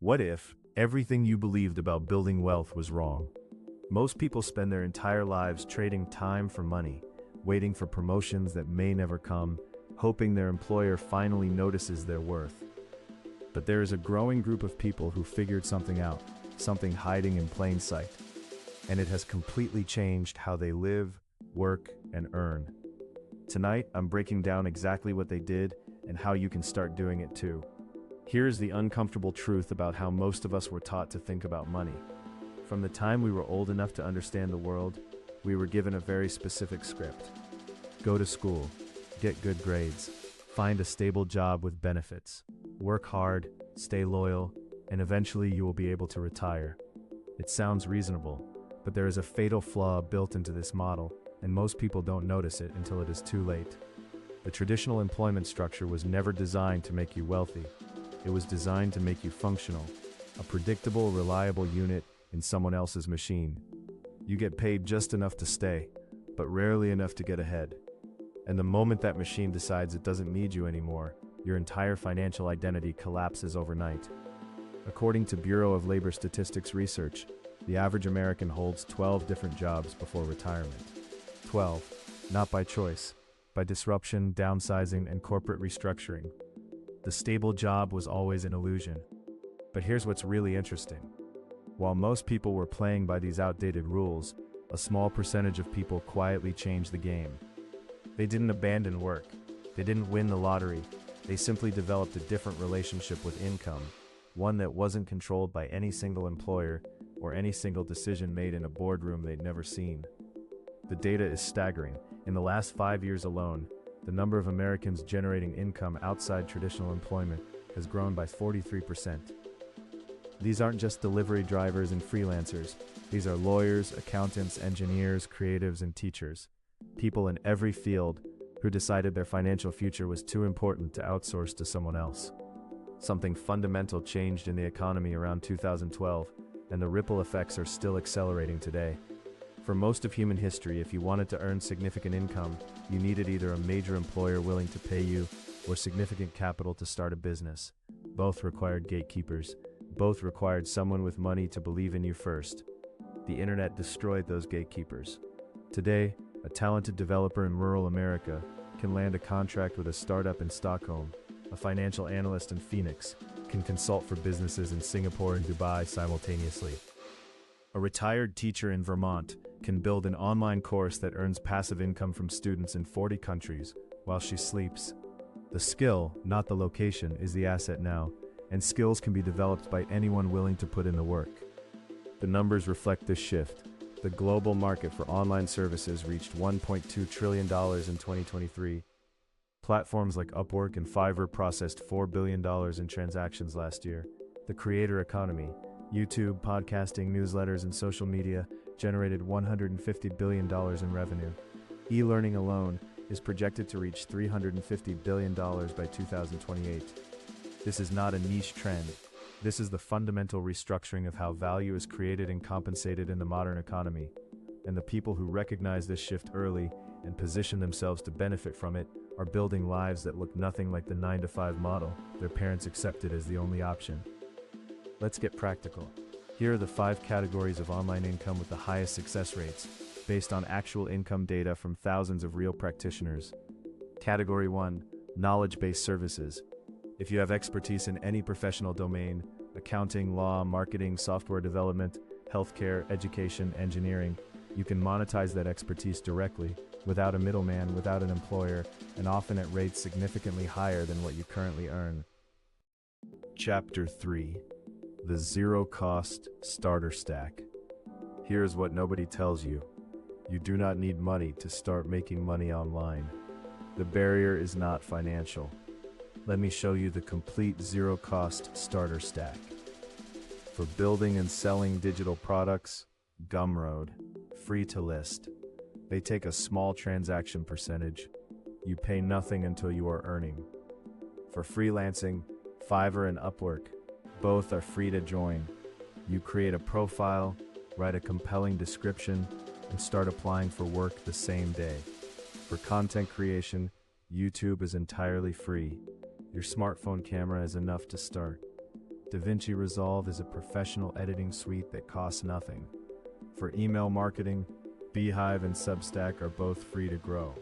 What if everything you believed about building wealth was wrong? Most people spend their entire lives trading time for money, waiting for promotions that may never come, hoping their employer finally notices their worth. But there is a growing group of people who figured something out, something hiding in plain sight. And it has completely changed how they live, work, and earn. Tonight, I'm breaking down exactly what they did and how you can start doing it too. Here's the uncomfortable truth about how most of us were taught to think about money. From the time we were old enough to understand the world, we were given a very specific script. Go to school, get good grades, find a stable job with benefits, work hard, stay loyal, and eventually you will be able to retire. It sounds reasonable, but there is a fatal flaw built into this model, and most people don't notice it until it is too late. The traditional employment structure was never designed to make you wealthy. It was designed to make you functional, a predictable, reliable unit in someone else's machine. You get paid just enough to stay, but rarely enough to get ahead. And the moment that machine decides it doesn't need you anymore, your entire financial identity collapses overnight. According to Bureau of Labor Statistics research, the average American holds 12 different jobs before retirement. 12, not by choice, by disruption, downsizing, and corporate restructuring. The stable job was always an illusion. But here's what's really interesting. While most people were playing by these outdated rules, a small percentage of people quietly changed the game. They didn't abandon work. They didn't win the lottery. They simply developed a different relationship with income, one that wasn't controlled by any single employer or any single decision made in a boardroom they'd never seen. The data is staggering. In the last 5 years alone, the number of Americans generating income outside traditional employment has grown by 43%. These aren't just delivery drivers and freelancers. These are lawyers, accountants, engineers, creatives, and teachers. People in every field who decided their financial future was too important to outsource to someone else. Something fundamental changed in the economy around 2012, and the ripple effects are still accelerating today. For most of human history, if you wanted to earn significant income, you needed either a major employer willing to pay you or significant capital to start a business. Both required gatekeepers. Both required someone with money to believe in you first. The internet destroyed those gatekeepers. Today, a talented developer in rural America can land a contract with a startup in Stockholm. A financial analyst in Phoenix can consult for businesses in Singapore and Dubai simultaneously. A retired teacher in Vermont can build an online course that earns passive income from students in 40 countries while she sleeps. The skill, not the location, is the asset now, and skills can be developed by anyone willing to put in the work. The numbers reflect this shift. The global market for online services reached $1.2 trillion in 2023. Platforms like Upwork and Fiverr processed $4 billion in transactions last year. The creator economy, YouTube, podcasting, newsletters, and social media generated $150 billion in revenue. E-learning alone is projected to reach $350 billion by 2028. This is not a niche trend. This is the fundamental restructuring of how value is created and compensated in the modern economy. And the people who recognize this shift early and position themselves to benefit from it are building lives that look nothing like the 9-to-5 model their parents accepted as the only option. Let's get practical. Here are the 5 categories of online income with the highest success rates, based on actual income data from thousands of real practitioners. Category 1, knowledge-based services. If you have expertise in any professional domain, accounting, law, marketing, software development, healthcare, education, engineering, you can monetize that expertise directly, without a middleman, without an employer, and often at rates significantly higher than what you currently earn. Chapter 3. The Zero-Cost Starter Stack. Here's what nobody tells you. You do not need money to start making money online. The barrier is not financial. Let me show you the complete zero-cost starter stack. For building and selling digital products, Gumroad, free to list. They take a small transaction percentage. You pay nothing until you are earning. For freelancing, Fiverr and Upwork, both are free to join. You create a profile, write a compelling description, and start applying for work the same day. For content creation, YouTube is entirely free. Your smartphone camera is enough to start. DaVinci Resolve is a professional editing suite that costs nothing. For email marketing, Beehive and Substack are both free to grow.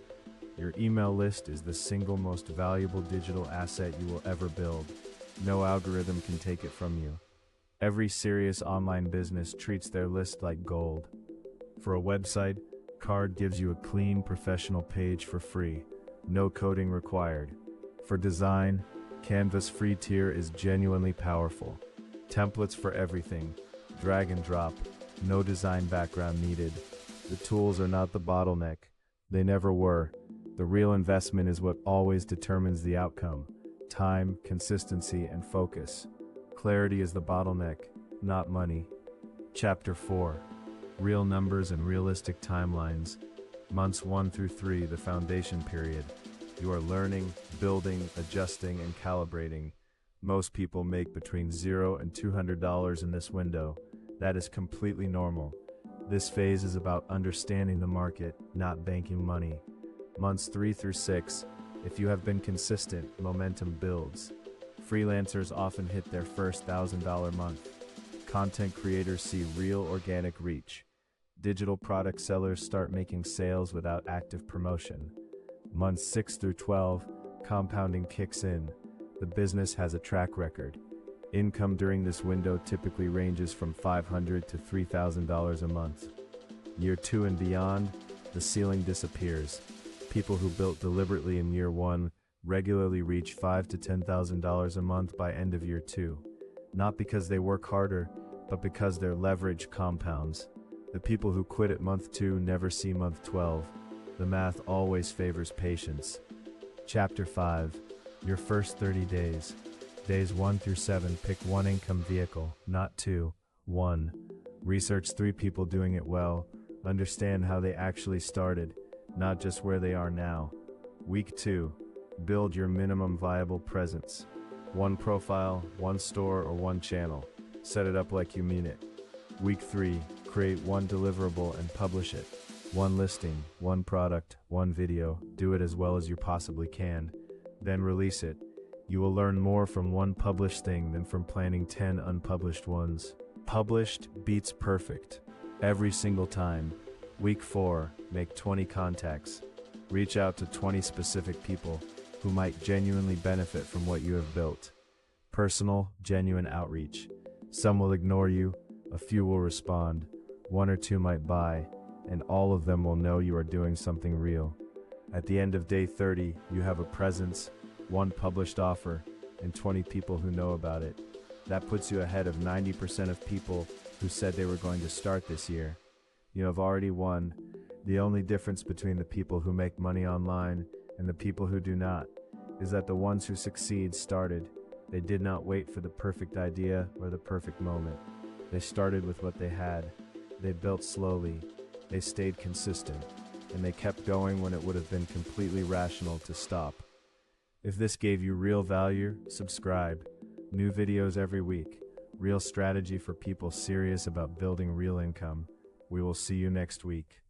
Your email list is the single most valuable digital asset you will ever build. No algorithm can take it from you. Every serious online business treats their list like gold. For a website, Card gives you a clean, professional page for free. No coding required. For design, Canva's free tier is genuinely powerful. Templates for everything. Drag and drop. No design background needed. The tools are not the bottleneck. They never were. The real investment is what always determines the outcome. Time, consistency, and focus. Clarity is the bottleneck, not money. Chapter 4. Real numbers and realistic timelines. Months 1 through 3, the foundation period. You are learning, building, adjusting, and calibrating. Most people make between $0 and $200 in this window. That is completely normal. This phase is about understanding the market, not banking money. Months 3 through 6, if you have been consistent, momentum builds. Freelancers often hit their first $1,000 month. Content creators see real organic reach. Digital product sellers start making sales without active promotion. Months 6 through 12, compounding kicks in. The business has a track record. Income during this window typically ranges from $500 to $3,000 a month. Year 2 and beyond, the ceiling disappears. People who built deliberately in year 1 regularly reach $5,000 to $10,000 a month by end of year 2. Not because they work harder, but because their leverage compounds. The people who quit at month 2 never see month 12. The math always favors patience. Chapter 5. Your first 30 days. Days 1 through 7, pick one income vehicle, not two. 1. Research 3 people doing it well. Understand how they actually started, not just where they are now. Week 2. Build your minimum viable presence. 1 profile, 1 store, or 1 channel. Set it up like you mean it. Week 3. Create 1 deliverable and publish it. 1 listing, 1 product, 1 video. Do it as well as you possibly can. Then release it. You will learn more from 1 published thing than from planning 10 unpublished ones. Published beats perfect. Every single time. Week 4. Make 20 contacts. Reach out to 20 specific people who might genuinely benefit from what you have built. Personal, genuine outreach. Some will ignore you, a few will respond, 1 or 2 might buy, and all of them will know you are doing something real. At the end of day 30, you have a presence, 1 published offer, and 20 people who know about it. That puts you ahead of 90% of people who said they were going to start this year. You have already won. The only difference between the people who make money online and the people who do not is that the ones who succeed started. They did not wait for the perfect idea or the perfect moment. They started with what they had. They built slowly. They stayed consistent. And they kept going when it would have been completely rational to stop. If this gave you real value, subscribe. New videos every week. Real strategy for people serious about building real income. We will see you next week.